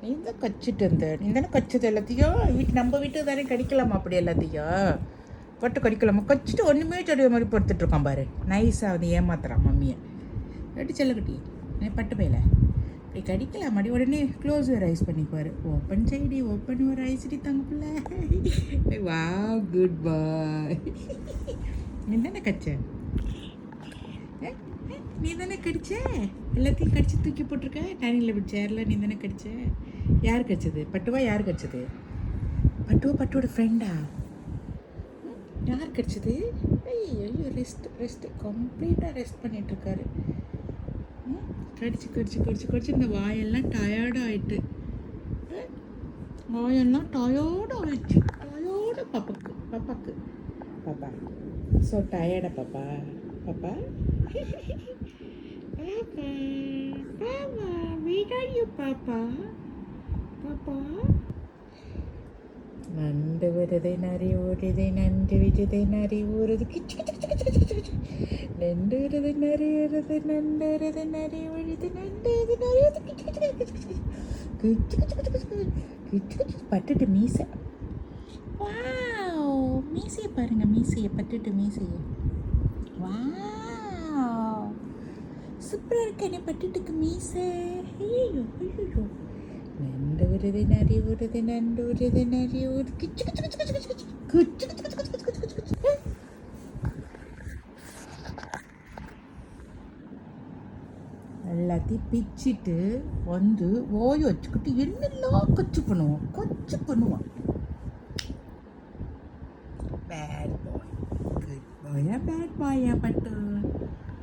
நீ தான் கச்சிட்டு இருந்த, நீ தானே கச்சது எல்லாத்தையும். நம்ம வீட்டுக்கு தானே கடிக்கலாமா அப்படி எல்லாத்தையும்? பட்டு கடிக்கலாமா? கச்சிட்டு ஒன்றுமே செடிய மாதிரி பொறுத்துட்டு இருக்கான் பாரு. நைஸாக வந்து ஏமாத்துறான் மம்மியை. ரெடி செல்லக்கட்டி பட்டு பையில இப்படி கடிக்கலாம் மடி. உடனே க்ளோஸ் ரைஸ் பண்ணிக்குவார். ஓப்பன் சைடி ஓப்பன் ஒரு ஐஸ்டி தங்க பிள்ளை. வா குட் பாய். நீ தானே கச்ச, நீ தானே கடிச்ச, எல்லாத்தையும் கடிச்சு தூக்கி போட்டிருக்க டைனிங்கில் இப்படி சேரில். நீ தானே கடிச்ச. யார் கடிச்சது? பட்டுவா? யார் கடிச்சது? பட்டுவா பட்டுவோட ஃப்ரெண்டா? யார் கடிச்சது? ஐயோ ரெஸ்ட் கம்ப்ளீட்டாக ரெஸ்ட் பண்ணிகிட்ருக்காரு. கடிச்சு கடிச்சு கடிச்சு கடிச்சு இந்த வாயெல்லாம் டயர்டாகிட்டு, வாயெல்லாம் டயர்டாகிடுச்சு. டயர்டு பாப்பாக்கு பாப்பாக்கு பாப்பா. ஸோ டயர்டா பாப்பா? பாப்பா பாப்பா பாப்பா where are you பாப்பா? பாப்பா நண்டு வருதை நரி ஓடுதை நண்டு விடுதை நரி ஊறுது. கிச்சு கிச்சு கிச்சு கிச்சு கிச்சு கிச்சு. நண்டு வருது நரி வருது நண்டு வருது நரி ஒழுது நண்டு இது நரி வருது. கிச்சு கிச்சு கிச்சு கிச்சு கிச்சு கிச்சு கிச்சு கிச்சு கிச்சு கிச்சு. பட்டுட்டு மீசை. வாவ், மீசையை பாருங்க, மீசையை பட்டுட்டு மீசையை. வாவ், சூப்பராக இருக்கு என்ன பட்டுட்டுக்கு மீசை. ஐயோ ஐயோ. நண்டு வருது நரி வருது நண்டு வருது நரி வருது. கிச்சு கிச்சு கிச்சு கிச்சு கிச்சு கிச்சு கிச்சு கிச்சு கிச்சு கிச்சு கிச்சு கிச்சு கிச்சு. எல்லாத்தையும் பிச்சுட்டு வந்து ஓய வச்சுக்கிட்டு என்னெல்லாம் கச்சு பண்ணுவான். பேட் பாய், குட் பாயா பேட் பாயா பட்டு.